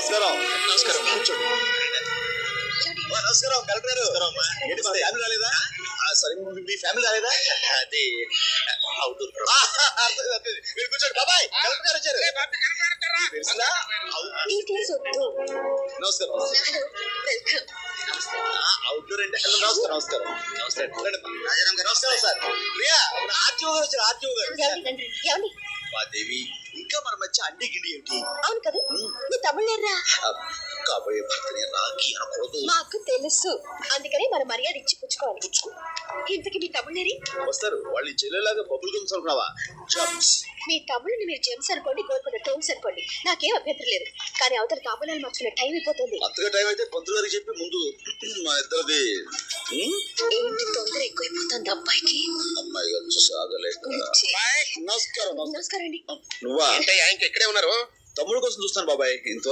నమస్కారం. నమస్కారం. కూర్చోండి. నమస్కారం కలెక్టర్ గారు. ఏంటి మా ఫ్యామిలీ రాలేదా? సరే మీ ఫ్యామిలీ రాలేదా? అది అవుట్డోర్ మీరు కూర్చోండి. బాబాయ్ కలెక్టర్ గారు వచ్చారు. తెలుసునా? నమస్కారం. అవుట్డోర్ అంటే నమస్కారం. నమస్కారం. నమస్కారం. రాజారాం గారు నమస్కారం సార్. ప్రియా ఆర్టీఓ గారు వచ్చారు. ఆర్టీఓ గారు. దేవి ఇంకా మన మధ్య అండి గిండి ఏంటి? అవును కదా, నీ తమ్ముళ్ళేర్రా? కాబోయే భర్తని రాకి అనకూడదు. మాకు తెలుసు, అందుకనే మన మర్యాద ఇచ్చి పుచ్చుకోవాలి. ఇంతకి మీ తమ్ముళ్ళేరి? వస్తారు. వాళ్ళు చెల్లెలాగా బబుల్ గమ్స్ అనుకున్నావా? జమ్స్. మీ తమ్ముళ్ళని మీరు జెమ్స్ అనుకోండి, గోల్కొండ టోమ్స్ అనుకోండి, నాకేం అభ్యంతరం లేదు. కానీ అవతల తాంబూలాలు మార్చుకునే టైం అయిపోతుంది. అంతగా టైం అయితే పంతులు గారికి చెప్పి ముందు మా ఇద్దరిది. ఏంటి తొందర ఎక్కువైపోతుంది అబ్బాయికి? అమ్మాయి గారు సాగలేక. నమస్కారం. నమస్కారం అండి. నువ్వా? ఇక్కడే ఉన్నారు. తమ్ముడు కోసం చూస్తాను బాబాయ్. ఇంత